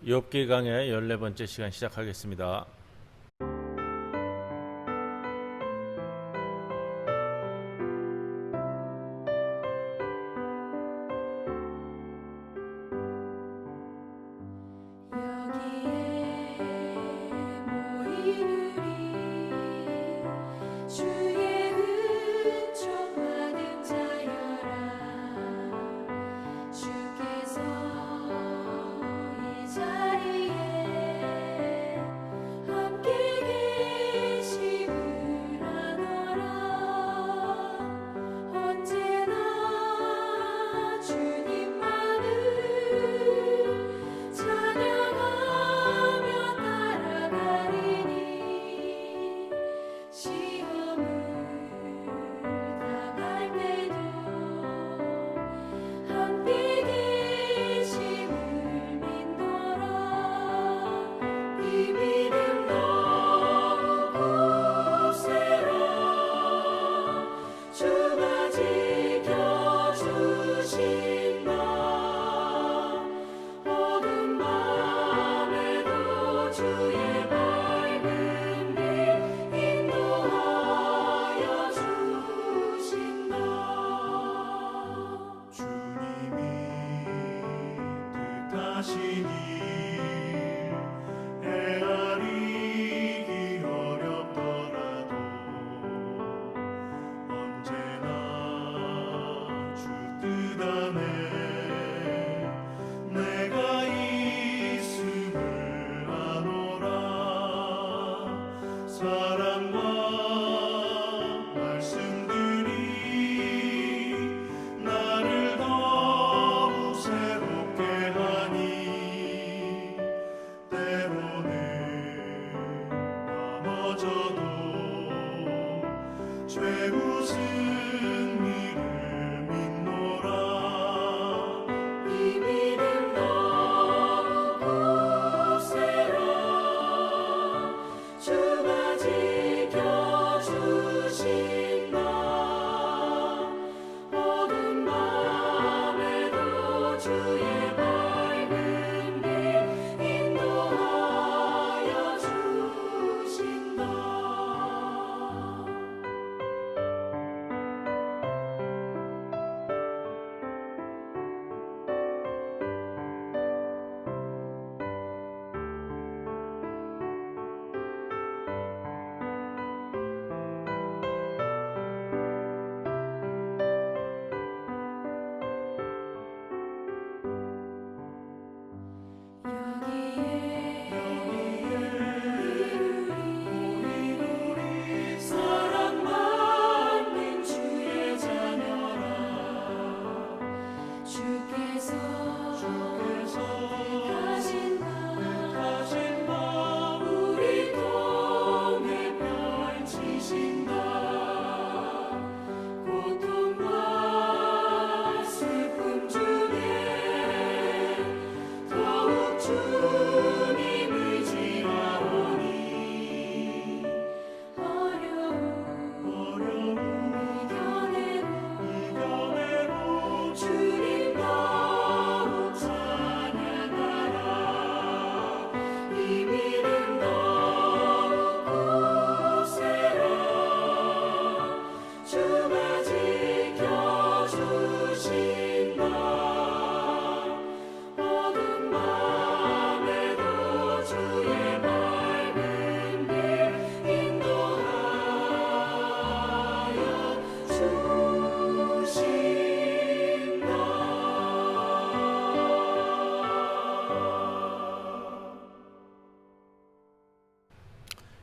욥기 강의 14번째 시간 시작하겠습니다.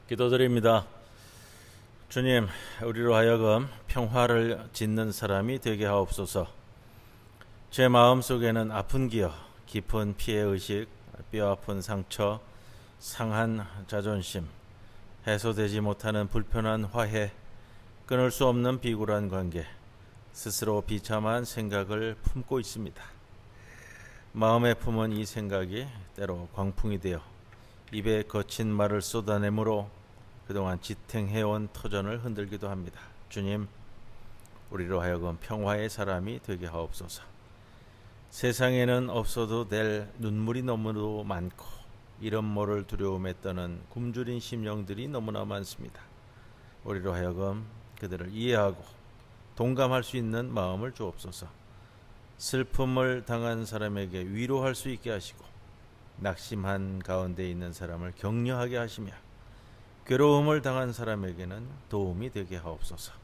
기도드립니다. 주님, 우리로 하여금 평화를 짓는 사람이 되게 하옵소서. 제 마음속에는 아픈 기억, 깊은 피해의식, 뼈아픈 상처, 상한 자존심, 해소되지 못하는 불편한 화해, 끊을 수 없는 비굴한 관계, 스스로 비참한 생각을 품고 있습니다. 마음에 품은 이 생각이 때로 광풍이 되어 입에 거친 말을 쏟아내므로 그동안 지탱해온 터전을 흔들기도 합니다. 주님, 우리로 하여금 평화의 사람이 되게 하옵소서. 세상에는 없어도 될 눈물이 너무도 많고 이런 모를 두려움에 떠는 굶주린 심령들이 너무나 많습니다. 우리로 하여금 그들을 이해하고 동감할 수 있는 마음을 주옵소서. 슬픔을 당한 사람에게 위로할 수 있게 하시고 낙심한 가운데 있는 사람을 격려하게 하시며 괴로움을 당한 사람에게는 도움이 되게 하옵소서.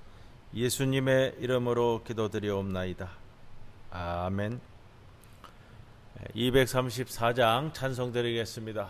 예수님의 이름으로 기도드리옵나이다. 아멘. 234장 찬송 드리겠습니다.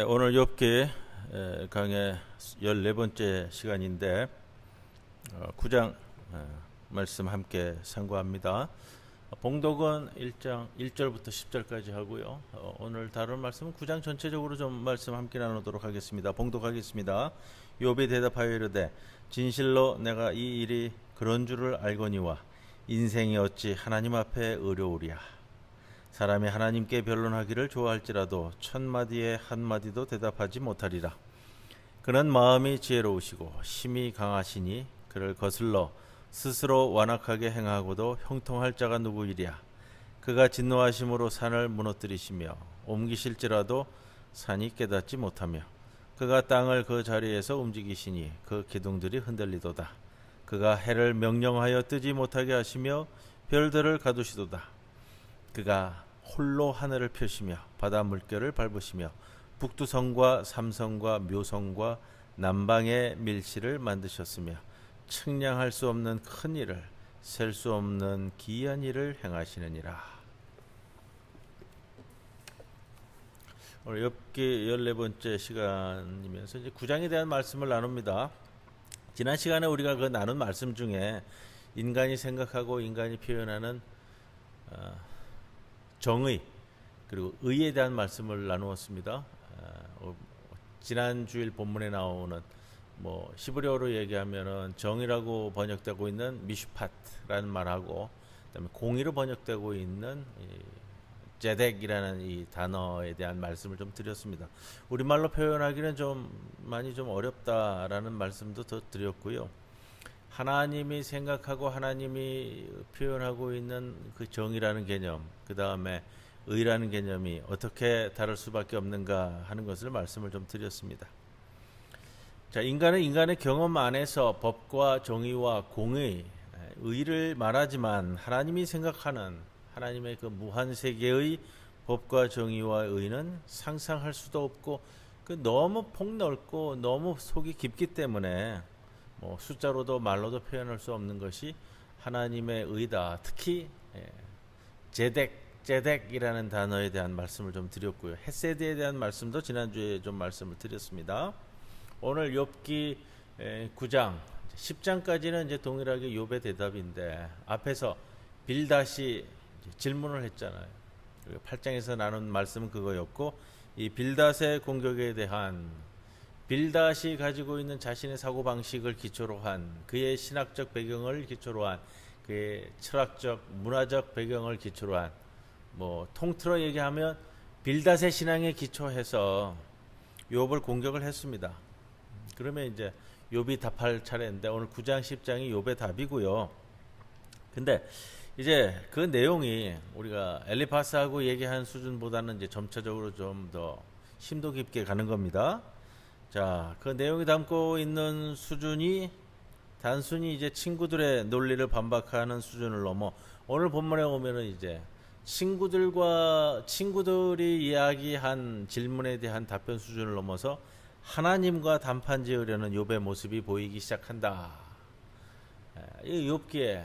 오늘 욥기 강의 14번째 시간인데 9장 말씀 함께 상고합니다. 봉독은 1장 1절부터 10절까지 하고요. 오늘 다룰 말씀은 9장 전체적으로 좀 말씀 함께 나누도록 하겠습니다. 봉독하겠습니다. 욥이 대답하여 이르되 진실로 내가 이 일이 그런 줄을 알거니와 인생이 어찌 하나님 앞에 어려우랴. 사람이 하나님께 변론하기를 좋아할지라도 천마디에 한마디도 대답하지 못하리라. 그는 마음이 지혜로우시고 힘이 강하시니 그를 거슬러 스스로 완악하게 행하고도 형통할 자가 누구이랴. 그가 진노하심으로 산을 무너뜨리시며 옮기실지라도 산이 깨닫지 못하며 그가 땅을 그 자리에서 움직이시니 그 기둥들이 흔들리도다. 그가 해를 명령하여 뜨지 못하게 하시며 별들을 가두시도다. 그가 홀로 하늘을 펴시며 바다 물결을 밟으시며 북두성과 삼성과 묘성과 남방의 밀실을 만드셨으며 측량할 수 없는 큰 일을 셀 수 없는 기이한 일을 행하시느니라. 오늘 욥기 14번째 시간이면서 이제 9장에 대한 말씀을 나눕니다. 지난 시간에 우리가 그 나눈 말씀 중에 인간이 생각하고 인간이 표현하는 정의 그리고 의에 대한 말씀을 나누었습니다. 지난 주일 본문에 나오는 히브리어로 얘기하면은 정의라고 번역되고 있는 미슈팟라는 말하고 그다음에 공의로 번역되고 있는 제덱이라는 이 단어에 대한 말씀을 좀 드렸습니다. 우리말로 표현하기는 좀 많이 좀 어렵다라는 말씀도 더 드렸고요. 하나님이 생각하고 하나님이 표현하고 있는 그 정의라는 개념, 그 다음에 의라는 개념이 어떻게 다를 수밖에 없는가 하는 것을 말씀을 좀 드렸습니다. 자, 인간은 인간의 경험 안에서 법과 정의와 공의, 의를 말하지만 하나님이 생각하는 하나님의 그 무한 세계의 법과 정의와 의는 상상할 수도 없고 너무 폭넓고 너무 속이 깊기 때문에 숫자로도 말로도 표현할 수 없는 것이 하나님의 의다. 특히 제덱이라는 단어에 대한 말씀을 좀 드렸고요. 헤세드에 대한 말씀도 지난주에 좀 말씀을 드렸습니다. 오늘 욥기 9장 10장까지는 이제 동일하게 욥의 대답인데 앞에서 빌닷이 질문을 했잖아요. 8장에서 나눈 말씀은 그거였고 이 빌닷의 공격에 대한 빌닷이 가지고 있는 자신의 사고방식을 기초로 한 그의 신학적 배경을 기초로 한 그의 철학적 문화적 배경을 기초로 한 통틀어 얘기하면 빌닷의 신앙에 기초해서 욥을 공격을 했습니다. 그러면 이제 욥이 답할 차례인데 오늘 9장 10장이 욥의 답이고요. 근데 이제 그 내용이 우리가 엘리파스하고 얘기한 수준보다는 이제 점차적으로 좀 더 심도 깊게 가는 겁니다. 자, 그 내용이 담고 있는 수준이 단순히 이제 친구들의 논리를 반박하는 수준을 넘어 오늘 본문에 오면은 이제 친구들이 이야기한 질문에 대한 답변 수준을 넘어서 하나님과 단판 지으려는 욥의 모습이 보이기 시작한다. 이 욥기의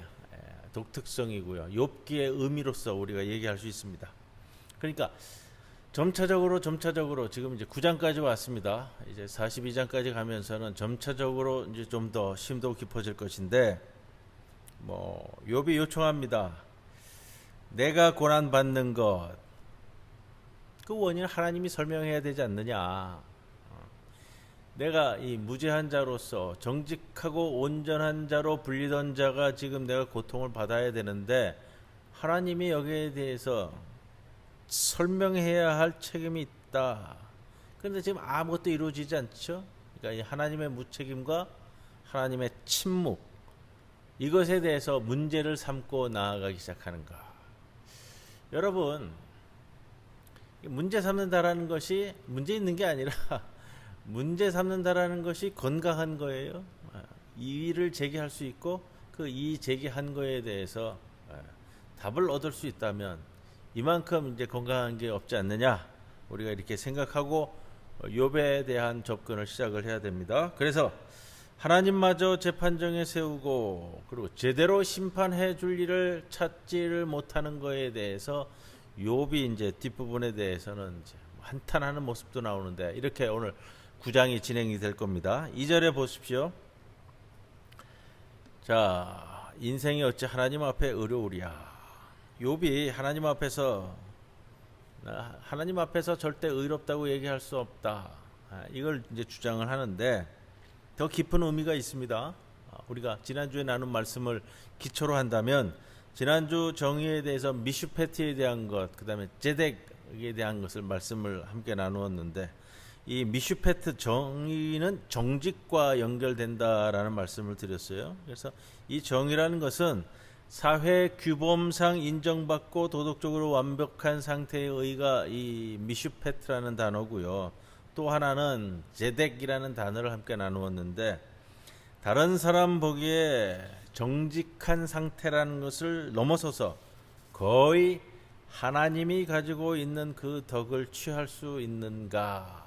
독특성이고요. 욥기의 의미로서 우리가 얘기할 수 있습니다. 그러니까 점차적으로 지금 이제 9장까지 왔습니다. 이제 42장까지 가면서는 점차적으로 이제 좀 더 심도 깊어질 것인데 욥이 요청합니다. 내가 고난 받는 것 그 원인을 하나님이 설명해야 되지 않느냐. 내가 이 무죄한 자로서 정직하고 온전한 자로 불리던 자가 지금 내가 고통을 받아야 되는데 하나님이 여기에 대해서 설명해야 할 책임이 있다. 그런데 지금 아무것도 이루어지지 않죠. 그러니까 이 하나님의 무책임과 하나님의 침묵 이것에 대해서 문제를 삼고 나아가기 시작하는가. 여러분, 문제 삼는다라는 것이 문제 있는 게 아니라 문제 삼는다라는 것이 건강한 거예요. 이의를 제기할 수 있고 그 이의 제기한 거에 대해서 답을 얻을 수 있다면 이만큼 이제 건강한 게 없지 않느냐. 우리가 이렇게 생각하고 욥에 대한 접근을 시작을 해야 됩니다. 그래서 하나님마저 재판정에 세우고 그리고 제대로 심판해 줄 일을 찾지를 못하는 거에 대해서 욥이 이제 뒷부분에 대해서는 이제 한탄하는 모습도 나오는데 이렇게 오늘 9장이 진행이 될 겁니다. 2절에 보십시오. 자, 인생이 어찌 하나님 앞에 어려우랴. 욥이 하나님 앞에서 절대 의롭다고 얘기할 수 없다. 이걸 이제 주장을 하는데 더 깊은 의미가 있습니다. 우리가 지난주에 나눈 말씀을 기초로 한다면 지난주 정의에 대해서 미슈페트에 대한 것, 그 다음에 제덱에 대한 것을 말씀을 함께 나누었는데 이 미슈페트 정의는 정직과 연결된다라는 말씀을 드렸어요. 그래서 이 정의라는 것은 사회 규범상 인정받고 도덕적으로 완벽한 상태의 의가 이 미슈페트라는 단어고요. 또 하나는 제덱이라는 단어를 함께 나누었는데 다른 사람 보기에 정직한 상태라는 것을 넘어서서 거의 하나님이 가지고 있는 그 덕을 취할 수 있는가.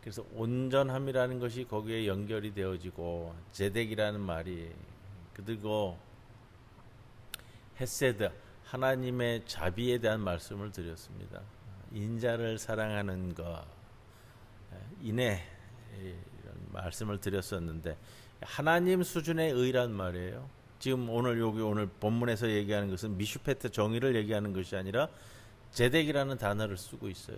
그래서 온전함이라는 것이 거기에 연결이 되어지고 제덱이라는 말이 그리고 헤세드 하나님의 자비에 대한 말씀을 드렸습니다. 인자를 사랑하는 것 인애 이런 말씀을 드렸었는데 하나님 수준의 의란 말이에요. 지금 오늘 본문에서 얘기하는 것은 미슈페트 정의를 얘기하는 것이 아니라 제덱이라는 단어를 쓰고 있어요.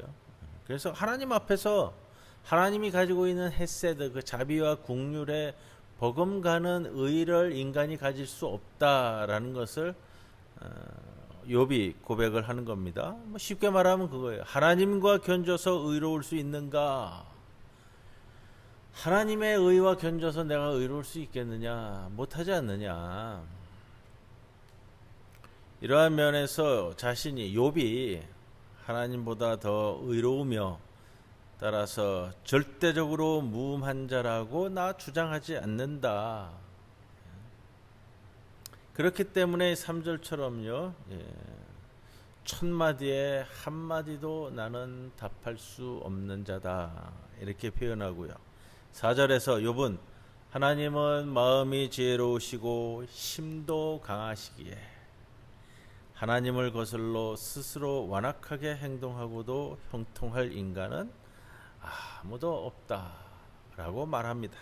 그래서 하나님 앞에서 하나님이 가지고 있는 헤세드 그 자비와 긍휼에 버금가는 의를 인간이 가질 수 없다라는 것을 욥이 고백을 하는 겁니다. 쉽게 말하면 그거예요. 하나님과 견져서 의로울 수 있는가? 하나님의 의와 견져서 내가 의로울 수 있겠느냐? 못하지 않느냐? 이러한 면에서 자신이 욥이 하나님보다 더 의로우며 따라서 절대적으로 무음한 자라고 나 주장하지 않는다. 그렇기 때문에 3절처럼요. 천마디에 한마디도 나는 답할 수 없는 자다. 이렇게 표현하고요. 4절에서 욥은 하나님은 마음이 지혜로우시고 힘도 강하시기에 하나님을 거슬러 스스로 완악하게 행동하고도 형통할 인간은 아무도 없다라고 말합니다.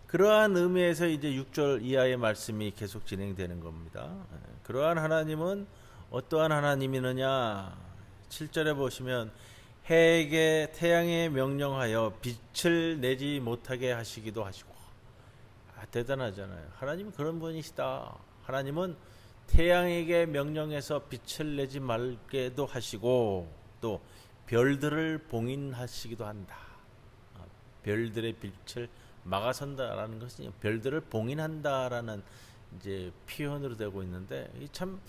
그러한 의미에서 이제 6절 이하의 말씀이 계속 진행되는 겁니다. 그러한 하나님은 어떠한 하나님이느냐? 7절에 보시면 해에게 태양에 명령하여 빛을 내지 못하게 하시기도 하시고 대단하잖아요. 하나님은 그런 분이시다. 하나님은 태양에게 명령해서 빛을 내지 말게도 하시고 또 별들을 봉인하시기도 한다. 별들의 빛을 막아선다라는 것은 별들을 봉인한다라는 이제 표현으로 되고 있는데 참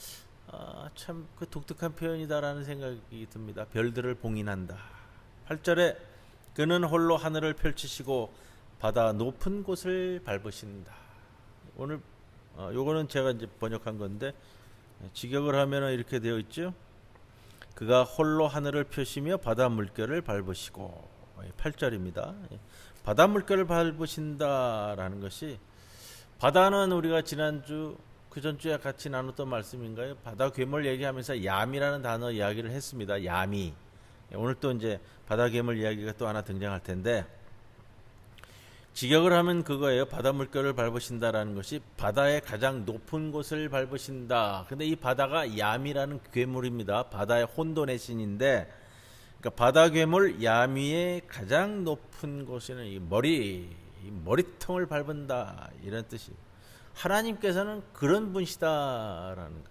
그 독특한 표현이다라는 생각이 듭니다. 별들을 봉인한다. 8절에 그는 홀로 하늘을 펼치시고 바다 높은 곳을 밟으신다. 오늘 요거는 제가 이제 번역한 건데 직역을 하면은 이렇게 되어 있죠. 그가 홀로 하늘을 펴시며 바다 물결을 밟으시고 8절입니다. 바다 물결을 밟으신다라는 것이 바다는 우리가 지난주 그 전주에 같이 나눴던 말씀인가요? 바다 괴물 얘기하면서 야미라는 단어 이야기를 했습니다. 야미. 오늘 또 이제 바다 괴물 이야기가 또 하나 등장할 텐데 직역을 하면 그거예요. 바다 물결을 밟으신다라는 것이 바다의 가장 높은 곳을 밟으신다. 근데 이 바다가 야미라는 괴물입니다. 바다의 혼돈의 신인데 그러니까 바다 괴물 야미의 가장 높은 곳에는 이 머리통을 밟은다 이런 뜻이. 하나님께서는 그런 분이시다라는 거예요.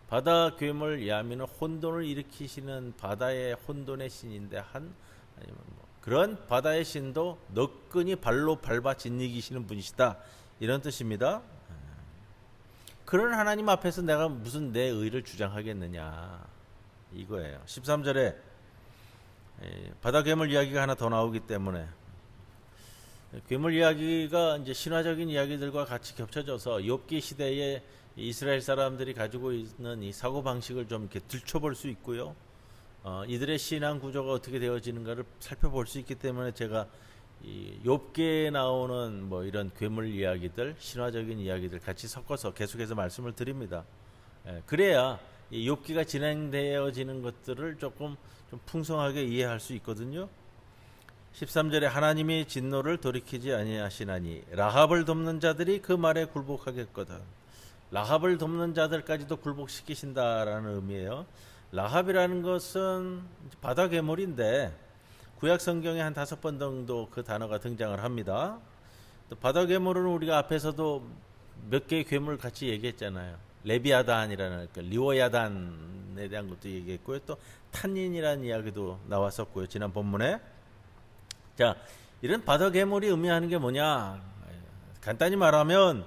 바다 괴물 야미는 혼돈을 일으키시는 바다의 혼돈의 신인데 그런 바다의 신도 너끈히 발로 밟아 짓이기시는 분이시다 이런 뜻입니다. 그런 하나님 앞에서 내가 무슨 내 의를 주장하겠느냐 이거예요. 13절에 바다 괴물 이야기가 하나 더 나오기 때문에 괴물 이야기가 이제 신화적인 이야기들과 같이 겹쳐져서 욥기 시대에 이스라엘 사람들이 가지고 있는 이 사고 방식을 좀 이렇게 들춰볼 수 있고요. 이들의 신앙 구조가 어떻게 되어지는가를 살펴볼 수 있기 때문에 제가 이 욥기에 나오는 뭐 이런 괴물 이야기들, 신화적인 이야기들 같이 섞어서 계속해서 말씀을 드립니다. 그래야 이 욥기가 진행되어지는 것들을 조금 좀 풍성하게 이해할 수 있거든요. 13절에 하나님이 진노를 돌이키지 아니하시나니 라합을 돕는 자들이 그 말에 굴복하겠거든. 라합을 돕는 자들까지도 굴복시키신다라는 의미예요. 라합이라는 것은 바다 괴물인데 구약 성경에 한 5번 정도 그 단어가 등장을 합니다. 또 바다 괴물은 우리가 앞에서도 몇 개의 괴물 같이 얘기했잖아요. 레비아단이라는 리워야단에 대한 것도 얘기했고요. 또 탄닌이라는 이야기도 나왔었고요. 지난 본문에. 자, 이런 바다 괴물이 의미하는 게 뭐냐? 간단히 말하면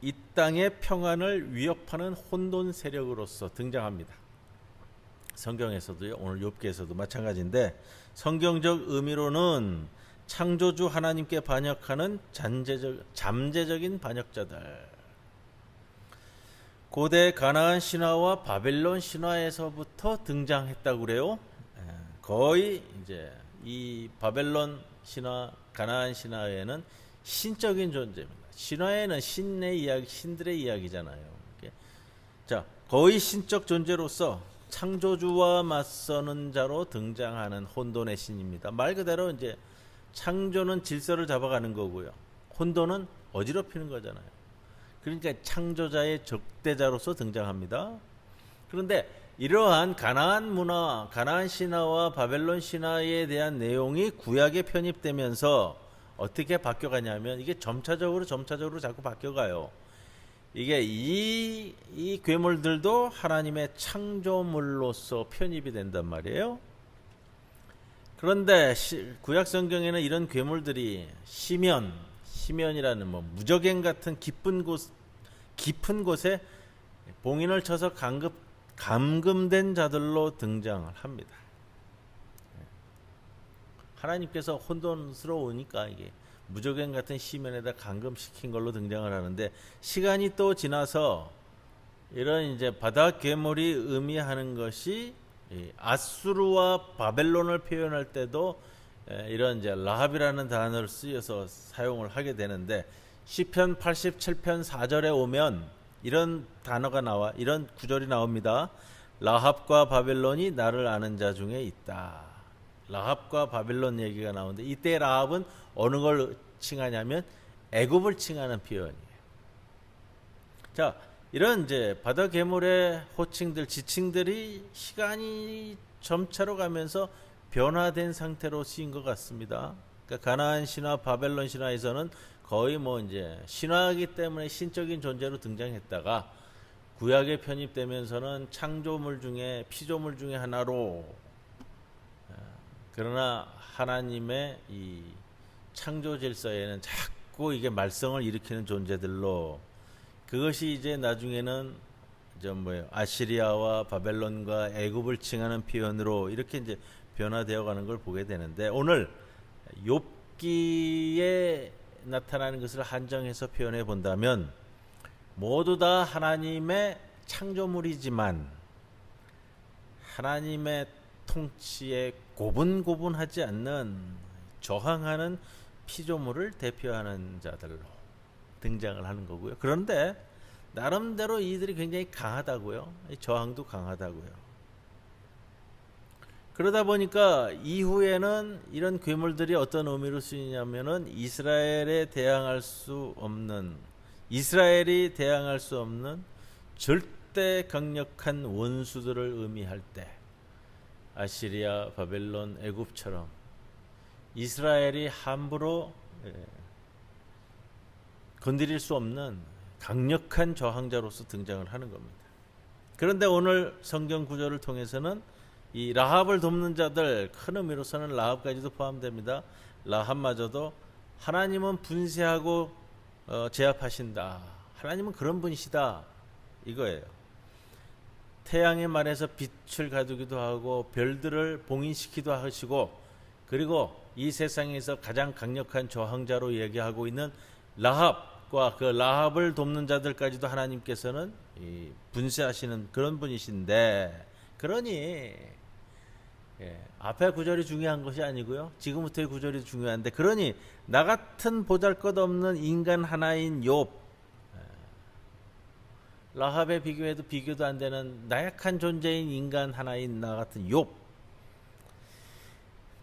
이 땅의 평안을 위협하는 혼돈 세력으로서 등장합니다. 성경에서도요, 오늘 욥기에서도 마찬가지인데 성경적 의미로는 창조주 하나님께 반역하는 잠재적인 반역자들. 고대 가나안 신화와 바벨론 신화에서부터 등장했다고 그래요. 거의 이제 이 바벨론 신화, 가나안 신화에는 신적인 존재입니다. 신화에는 신의 이야기, 신들의 이야기잖아요. 자, 거의 신적 존재로서 창조주와 맞서는 자로 등장하는 혼돈의 신입니다. 말 그대로 이제 창조는 질서를 잡아가는 거고요. 혼돈은 어지럽히는 거잖아요. 그러니까 창조자의 적대자로서 등장합니다. 그런데 이러한 가나안 문화, 가나안 신화와 바벨론 신화에 대한 내용이 구약에 편입되면서 어떻게 바뀌어가냐면 이게 점차적으로 자꾸 바뀌어가요. 이게 이 괴물들도 하나님의 창조물로서 편입이 된단 말이에요. 그런데 구약 성경에는 이런 괴물들이 시면이라는 무저갱 같은 깊은 곳에 봉인을 쳐서 감금된 자들로 등장을 합니다. 하나님께서 혼돈스러우니까 이게 무저갱 같은 시면에다 감금시킨 걸로 등장을 하는데, 시간이 또 지나서 이런 이제 바다 괴물이 의미하는 것이 아수르와 바벨론을 표현할 때도 이런 이제 라합이라는 단어를 쓰여서 사용을 하게 되는데, 시편 87편 4절에 오면 이런 단어가 나와, 이런 구절이 나옵니다. 라합과 바벨론이 나를 아는 자 중에 있다. 라합과 바벨론 얘기가 나오는데, 이때 라합은 어느 걸 칭하냐면 애굽을 칭하는 표현이에요. 자, 이런 이제 바다 괴물의 호칭들, 지칭들이 시간이 점차로 가면서 변화된 상태로 쓰인 것 같습니다. 그러니까 가나안 신화, 바벨론 신화에서는 거의 이제 신화이기 때문에 신적인 존재로 등장했다가 구약에 편입되면서는 창조물 중에, 피조물 중에 하나로, 그러나 하나님의 이 창조 질서에는 자꾸 이게 말썽을 일으키는 존재들로, 그것이 이제 나중에는 아시리아와 바벨론과 애굽을 칭하는 표현으로 이렇게 이제 변화되어 가는 걸 보게 되는데, 오늘 욥기에 나타나는 것을 한정해서 표현해 본다면 모두 다 하나님의 창조물이지만 하나님의 통치에 고분고분하지 않는 저항하는 피조물을 대표하는 자들로 등장을 하는 거고요. 그런데 나름대로 이들이 굉장히 강하다고요. 저항도 강하다고요. 그러다 보니까 이후에는 이런 괴물들이 어떤 의미로 쓰이냐면은 이스라엘이 대항할 수 없는 절대 강력한 원수들을 의미할 때, 아시리아, 바벨론, 애굽처럼 이스라엘이 함부로 건드릴 수 없는 강력한 저항자로서 등장을 하는 겁니다. 그런데 오늘 성경 구절을 통해서는 이 라합을 돕는 자들, 큰 의미로서는 라합까지도 포함됩니다. 라합마저도 하나님은 분쇄하고 제압하신다. 하나님은 그런 분이시다. 이거예요. 태양의 말에서 빛을 가두기도 하고 별들을 봉인시키기도 하시고, 그리고 이 세상에서 가장 강력한 저항자로 얘기하고 있는 라합과 그 라합을 돕는 자들까지도 하나님께서는 분쇄하시는 그런 분이신데, 그러니 앞에 구절이 중요한 것이 아니고요, 지금부터의 구절이 중요한데, 그러니 나 같은 보잘것없는 인간 하나인 욥, 라합에 비교해도 비교도 안 되는 나약한 존재인 인간 하나인 나 같은 욥,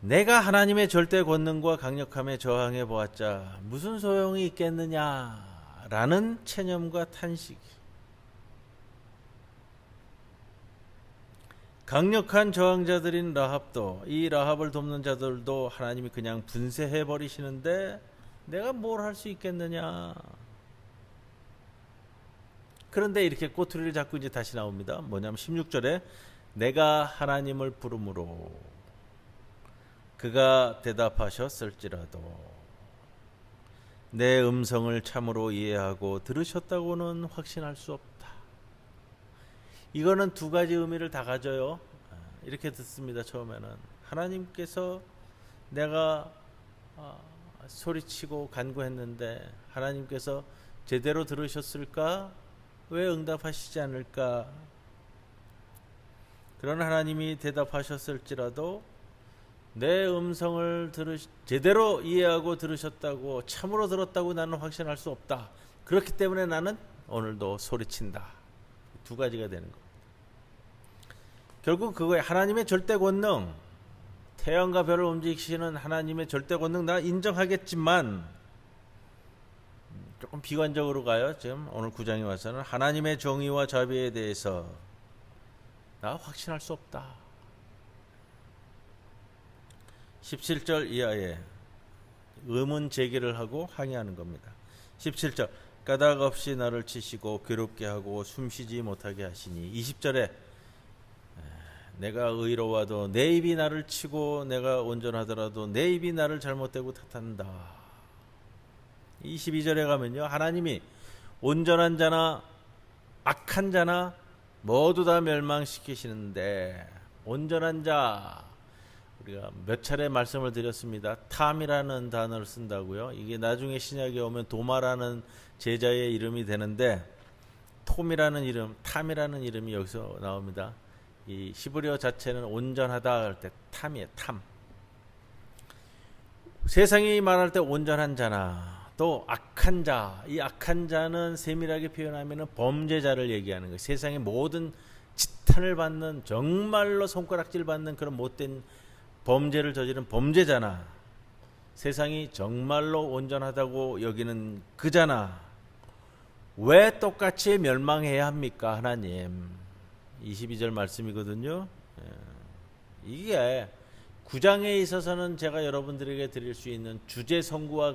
내가 하나님의 절대 권능과 강력함에 저항해 보았자 무슨 소용이 있겠느냐라는 체념과 탄식. 강력한 저항자들인 라합도, 이 라합을 돕는 자들도 하나님이 그냥 분쇄해 버리시는데 내가 뭘 할 수 있겠느냐. 그런데 이렇게 꼬투리를 잡고 이제 다시 나옵니다. 뭐냐면 16절에 내가 하나님을 부르므로 그가 대답하셨을지라도 내 음성을 참으로 이해하고 들으셨다고는 확신할 수 없다. 이거는 두 가지 의미를 다 가져요. 이렇게 듣습니다. 처음에는 하나님께서 내가 소리치고 간구했는데 하나님께서 제대로 들으셨을까? 왜 응답하시지 않을까? 그런 하나님이 대답하셨을지라도 내 음성을 제대로 이해하고 들으셨다고, 참으로 들었다고 나는 확신할 수 없다. 그렇기 때문에 나는 오늘도 소리친다. 두 가지가 되는 겁니다. 결국 그거에 하나님의 절대 권능, 태양과 별을 움직이시는 하나님의 절대 권능 나 인정하겠지만 조금 비관적으로 가요. 지금 오늘 9장에 와서는 하나님의 정의와 자비에 대해서 나 확신할 수 없다. 17절 이하에 의문 제기를 하고 항의하는 겁니다. 17절 까닭 없이 나를 치시고 괴롭게 하고 숨쉬지 못하게 하시니. 20절에 내가 의로워도 내 입이 나를 치고 내가 온전하더라도 내 입이 나를 잘못되고 탓한다. 22절에 가면요, 하나님이 온전한 자나 악한 자나 모두 다 멸망시키시는데, 온전한 자, 우리가 몇 차례 말씀을 드렸습니다. 탐이라는 단어를 쓴다고요. 이게 나중에 신약에 오면 도마라는 제자의 이름이 되는데, 톰이라는 이름, 탐이라는 이름이 여기서 나옵니다. 이 히브리어 자체는 온전하다 할 때 탐이에요. 탐. 세상이 말할 때 온전한 자나 또 악한 자, 이 악한 자는 세밀하게 표현하면 범죄자를 얘기하는 거예요. 세상의 모든 지탄을 받는, 정말로 손가락질 받는 그런 못된 범죄를 저지른 범죄자나, 세상이 정말로 온전하다고 여기는 그자나 왜 똑같이 멸망해야 합니까? 하나님. 22절 말씀이거든요. 이게 9장에 있어서는 제가 여러분들에게 드릴 수 있는 주제 선구와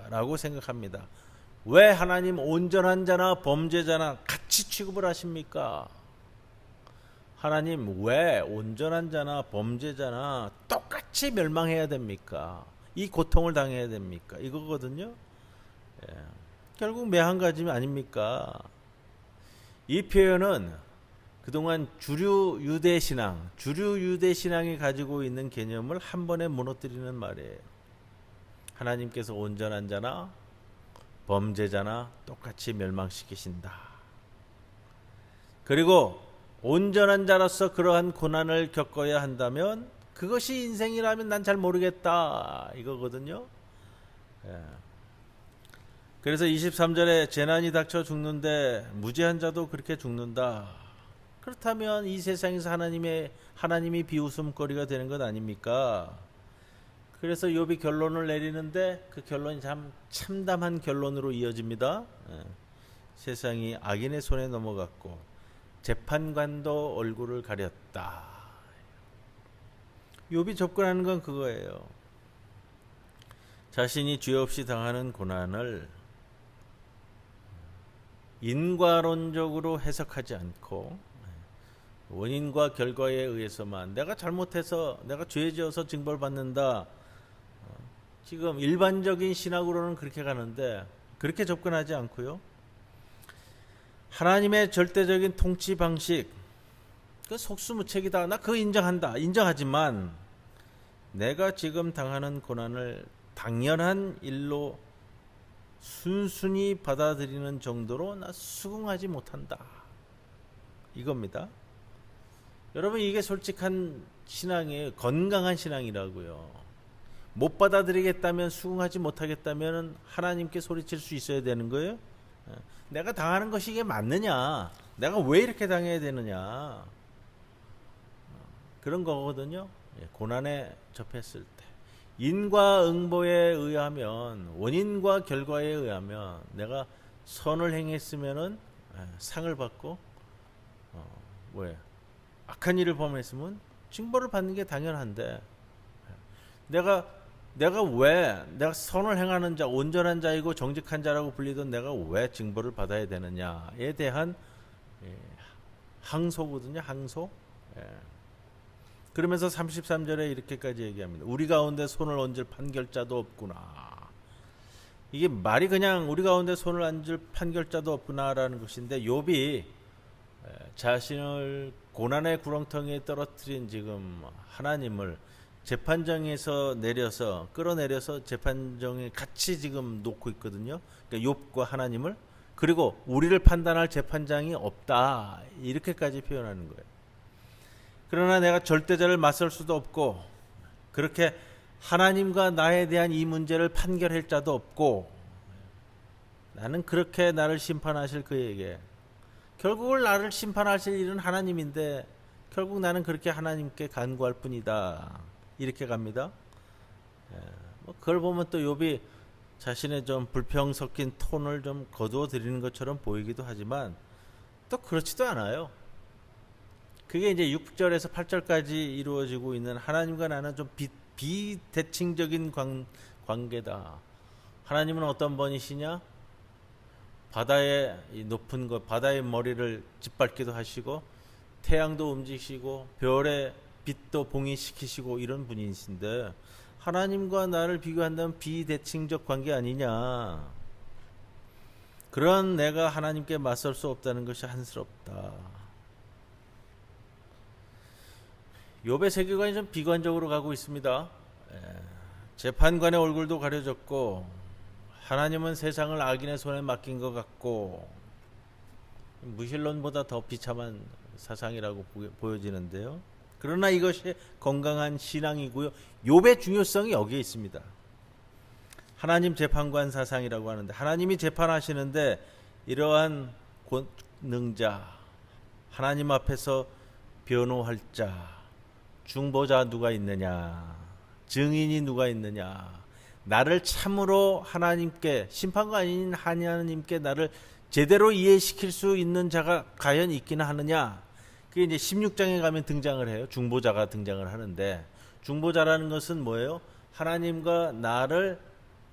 같다라고 생각합니다. 왜 하나님 온전한 자나 범죄자나 같이 취급을 하십니까? 하나님 왜 온전한 자나 범죄자나 똑같이 멸망해야 됩니까? 이 고통을 당해야 됩니까? 이거거든요. 결국 매한 가지 아닙니까? 이 표현은 그동안 주류 유대 신앙이 가지고 있는 개념을 한 번에 무너뜨리는 말이에요. 하나님께서 온전한 자나 범죄자나 똑같이 멸망시키신다. 그리고 온전한 자로서 그러한 고난을 겪어야 한다면 그것이 인생이라면 난 잘 모르겠다. 이거거든요. 그래서 23절에 재난이 닥쳐 죽는데 무지한 자도 그렇게 죽는다. 그렇다면 이 세상에서 하나님이 비웃음거리가 되는 것 아닙니까? 그래서 욥이 결론을 내리는데 그 결론이 참 참담한 결론으로 이어집니다. 세상이 악인의 손에 넘어갔고 재판관도 얼굴을 가렸다. 욥이 접근하는 건 그거예요. 자신이 죄 없이 당하는 고난을 인과론적으로 해석하지 않고 원인과 결과에 의해서만 내가 잘못해서 내가 죄 지어서 징벌받는다. 지금 일반적인 신학으로는 그렇게 가는데 그렇게 접근하지 않고요. 하나님의 절대적인 통치 방식, 그 속수무책이다. 나 그거 인정한다. 인정하지만 내가 지금 당하는 고난을 당연한 일로 순순히 받아들이는 정도로 나 수긍하지 못한다. 이겁니다. 여러분, 이게 솔직한 신앙이에요. 건강한 신앙이라고요. 못 받아들이겠다면, 수긍하지 못하겠다면 하나님께 소리칠 수 있어야 되는 거예요. 내가 당하는 것이 이게 맞느냐, 내가 왜 이렇게 당해야 되느냐, 그런 거거든요. 고난에 접했을 때 인과응보에 의하면 원인과 결과에 의하면 내가 선을 행했으면은 상을 받고 왜 악한 일을 범했으면 징벌을 받는 게 당연한데 내가 왜 내가 선을 행하는 자 온전한 자이고 정직한 자라고 불리던 내가 왜 징벌을 받아야 되느냐에 대한 항소거든요. 항소. 그러면서 33절에 이렇게까지 얘기합니다. 우리 가운데 손을 얹을 판결자도 없구나. 이게 말이 그냥 우리 가운데 손을 얹을 판결자도 없구나라는 것인데 욥이 자신을 고난의 구렁텅이에 떨어뜨린 지금 하나님을 재판정에서 끌어내려서 재판정에 같이 지금 놓고 있거든요. 그러니까 욥과 하나님을, 그리고 우리를 판단할 재판장이 없다 이렇게까지 표현하는 거예요. 그러나 내가 절대자를 맞설 수도 없고 그렇게 하나님과 나에 대한 이 문제를 판결할 자도 없고 나는 그렇게 나를 심판하실 그에게, 결국은 나를 심판하실 일은 하나님인데 결국 나는 그렇게 하나님께 간구할 뿐이다 이렇게 갑니다. 그걸 보면 또 욥이 자신의 좀 불평 섞인 톤을 좀 거두어 드리는 것처럼 보이기도 하지만 또 그렇지도 않아요. 그게 이제 6절에서 8절까지 이루어지고 있는 하나님과 나는 좀 비대칭적인 관계다. 하나님은 어떤 분이시냐? 바다의 이 높은 것, 바다의 머리를 짓밟기도 하시고 태양도 움직이시고 별의 빛도 봉인시키시고 이런 분이신데 하나님과 나를 비교한다면 비대칭적 관계 아니냐. 그런 내가 하나님께 맞설 수 없다는 것이 한스럽다. 욥의 세계관이 좀 비관적으로 가고 있습니다. 재판관의 얼굴도 가려졌고 하나님은 세상을 악인의 손에 맡긴 것 같고 무신론보다 더 비참한 사상이라고 보여지는데요. 그러나 이것이 건강한 신앙이고요. 욥의 중요성이 여기에 있습니다. 하나님 재판관 사상이라고 하는데 하나님이 재판하시는데 이러한 권능자, 하나님 앞에서 변호할 자, 중보자 누가 있느냐, 증인이 누가 있느냐, 나를 참으로 하나님께, 심판관 아닌 하나님께 나를 제대로 이해시킬 수 있는 자가 과연 있기는 하느냐. 그게 이제 16장에 가면 등장을 해요. 중보자가 등장을 하는데, 중보자라는 것은 뭐예요? 하나님과 나를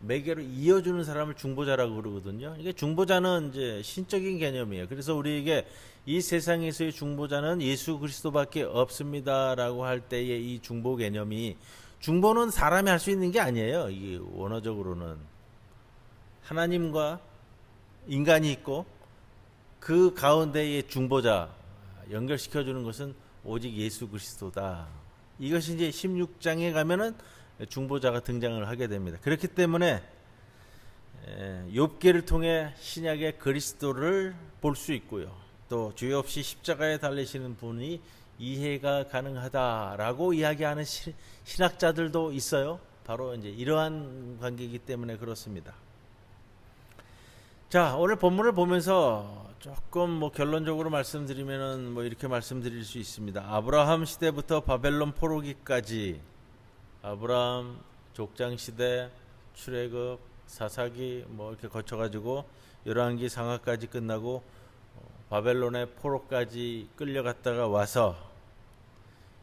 매개로 이어주는 사람을 중보자라고 그러거든요. 이게 중보자는 이제 신적인 개념이에요. 그래서 우리에게 이 세상에서의 중보자는 예수 그리스도밖에 없습니다라고 할 때의 이 중보 개념이, 중보는 사람이 할 수 있는 게 아니에요. 이게 원어적으로는 하나님과 인간이 있고 그 가운데의 중보자 연결시켜주는 것은 오직 예수 그리스도다. 이것이 이제 16장에 가면은 중보자가 등장을 하게 됩니다. 그렇기 때문에 욥기를 통해 신약의 그리스도를 볼 수 있고요. 또 주여 없이 십자가에 달리시는 분이 이해가 가능하다라고 이야기하는 신학자들도 있어요. 바로 이제 이러한 관계이기 때문에 그렇습니다. 자, 오늘 본문을 보면서 조금 결론적으로 말씀드리면은 이렇게 말씀드릴 수 있습니다. 아브라함 시대부터 바벨론 포로기까지, 아브라함 족장 시대, 출애굽, 사사기 이렇게 거쳐가지고 열왕기 상하까지 끝나고 바벨론의 포로까지 끌려갔다가 와서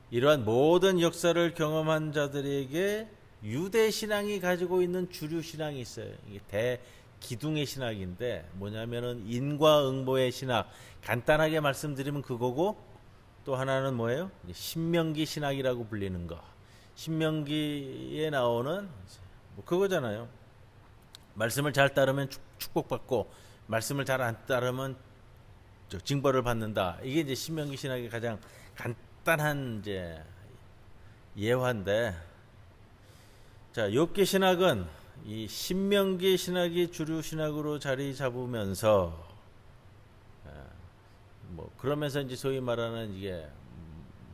이러한 모든 역사를 경험한 자들에게 유대 신앙이 가지고 있는 주류 신앙이 있어요. 이게 대기둥의 신학인데 뭐냐면은 인과응보의 신학, 간단하게 말씀드리면 그거고, 또 하나는 뭐예요? 신명기 신학이라고 불리는 거. 신명기에 나오는 그거잖아요. 말씀을 잘 따르면 축복받고 말씀을 잘 안 따르면 징벌을 받는다. 이게 이제 신명기 신학의 가장 간단한 이제 예화인데, 자, 욥기 신학은 이 신명기 신학이 주류 신학으로 자리 잡으면서 그러면서 이제 소위 말하는 이게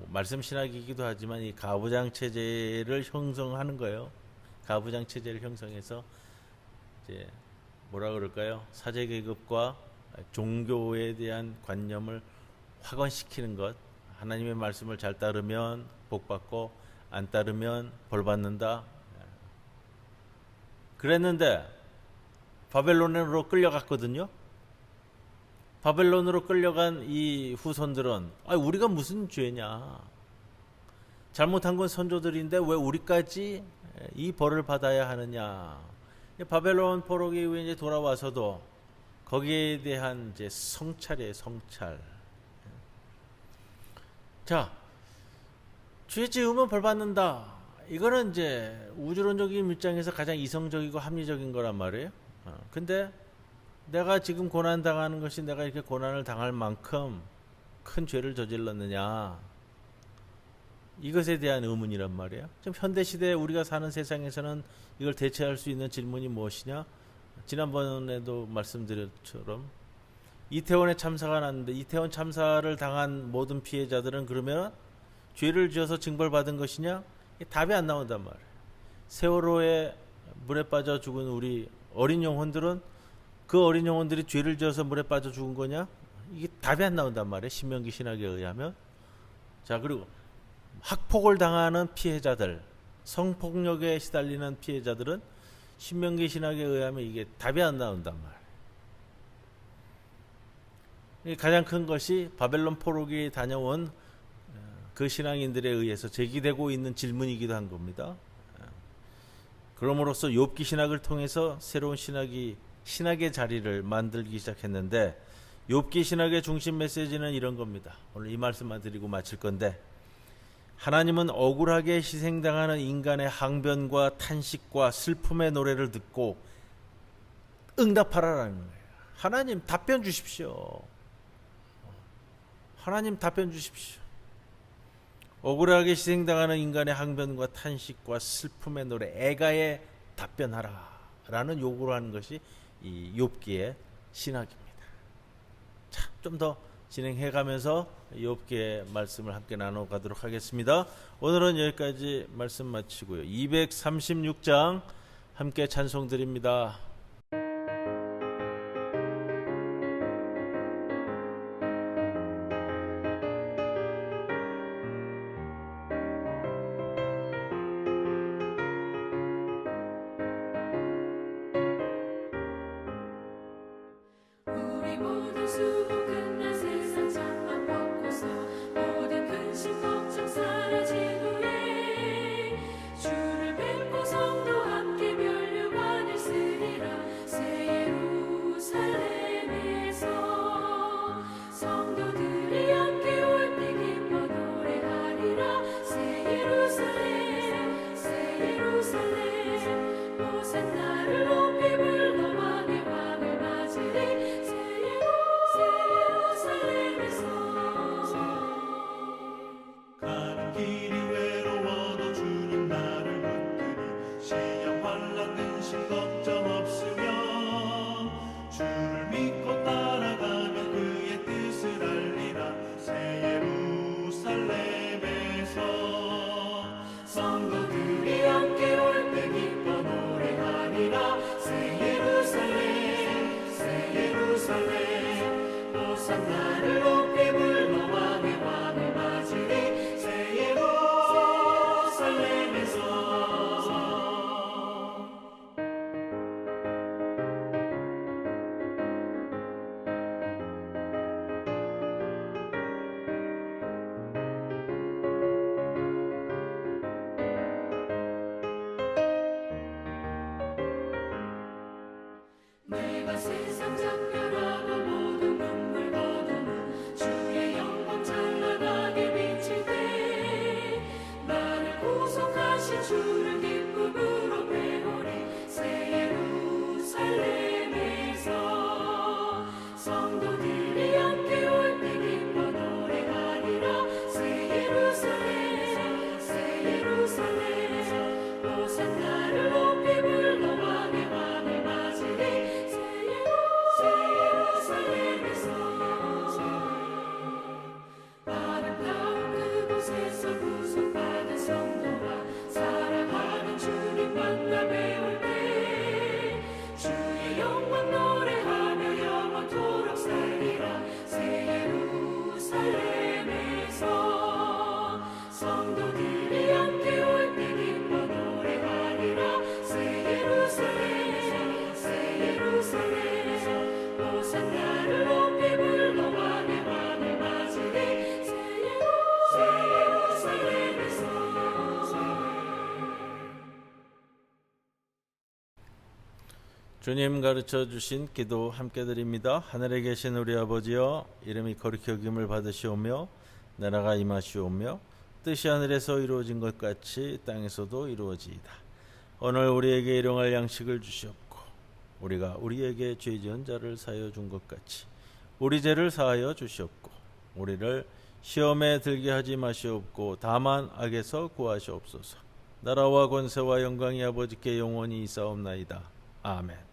말씀 신학이기도 하지만 이 가부장 체제를 형성하는 거예요. 가부장 체제를 형성해서 이제 뭐라 그럴까요? 사제 계급과 종교에 대한 관념을 확언시키는 것. 하나님의 말씀을 잘 따르면 복받고 안 따르면 벌 받는다. 그랬는데 바벨론으로 끌려갔거든요. 바벨론으로 끌려간 이 후손들은 우리가 무슨 죄냐? 잘못한 건 선조들인데 왜 우리까지 이 벌을 받아야 하느냐? 바벨론 포로기 이후에 이제 돌아와서도 거기에 대한 이제 성찰이에요, 성찰. 자, 죄 지으면 벌 받는다. 이거는 이제 우주론적인 입장에서 가장 이성적이고 합리적인 거란 말이에요. 근데 내가 지금 고난 당하는 것이 내가 이렇게 고난을 당할 만큼 큰 죄를 저질렀느냐? 이것에 대한 의문이란 말이에요. 지금 현대 시대에 우리가 사는 세상에서는 이걸 대체할 수 있는 질문이 무엇이냐? 지난번에도 말씀드렸처럼 이태원에 참사가 났는데 이태원 참사를 당한 모든 피해자들은 그러면 죄를 지어서 징벌받은 것이냐? 답이 안 나온단 말이에요. 세월호에 물에 빠져 죽은 우리 어린 영혼들은 그 어린 영혼들이 죄를 지어서 물에 빠져 죽은 거냐? 이게 답이 안 나온단 말이에요. 신명기 신학에 의하면. 자, 그리고 학폭을 당하는 피해자들, 성폭력에 시달리는 피해자들은 신명기 신학에 의하면 이게 답이 안 나온단 말이에요. 가장 큰 것이 바벨론 포로기에 다녀온 그 신앙인들에 의해서 제기되고 있는 질문이기도 한 겁니다. 그럼으로써 욥기 신학을 통해서 새로운 신학의 자리를 만들기 시작했는데, 욥기 신학의 중심 메시지는 이런 겁니다. 오늘 이 말씀만 드리고 마칠 건데, 하나님은 억울하게 희생당하는 인간의 항변과 탄식과 슬픔의 노래를 듣고 응답하라는 거예요. 하나님 답변 주십시오. 하나님 답변 주십시오. 억울하게 희생당하는 인간의 항변과 탄식과 슬픔의 노래, 애가에 답변하라 라는 요구를 하는 것이 이 욥기의 신학입니다. 자, 좀 더 진행해가면서 욥기의 말씀을 함께 나눠가도록 하겠습니다. 오늘은 여기까지 말씀 마치고요. 236장 함께 찬송 드립니다. 우리 모두 수고 끝난 세상 장막 벗고서 모든 근심 걱정 사라진 후에 주를 뵙고 성도 함께 면류관을 쓰리라. 새 예루살렘에서 성도들이 함께 올 때 기뻐 노래하리라. 새 예루살렘 새 예루살렘 호산나를 높이 불러 왕의 왕을 맞으리. 가는 길이 외로워도 주님 나를 붙드니 시험 환난 근심 걱정 없으며 주를 믿고 따라가면 그의 뜻을 알리라. 새 예루살렘에서 성도들이 함께 올 때 기뻐 노래하리라. 새 예루살렘 호산나를 높이 불러 왕의 왕을 맞으리. 새 예루살렘에서 내가 세상 장렬하고 모든 눈물 거두고 주님 가르쳐 주신 기도 함께 드립니다. 하늘에 계신 우리 아버지여, 이름이 거룩히 여김을 받으시오며 나라가 임하시오며 뜻이 하늘에서 이루어진 것 같이 땅에서도 이루어지이다. 오늘 우리에게 일용할 양식을 주시옵고 우리가 우리에게 죄 지은 자를 사하여 준 것 같이 우리 죄를 사하여 주시옵고 우리를 시험에 들게 하지 마시옵고 다만 악에서 구하시옵소서. 나라와 권세와 영광이 아버지께 영원히 있사옵나이다. 아멘.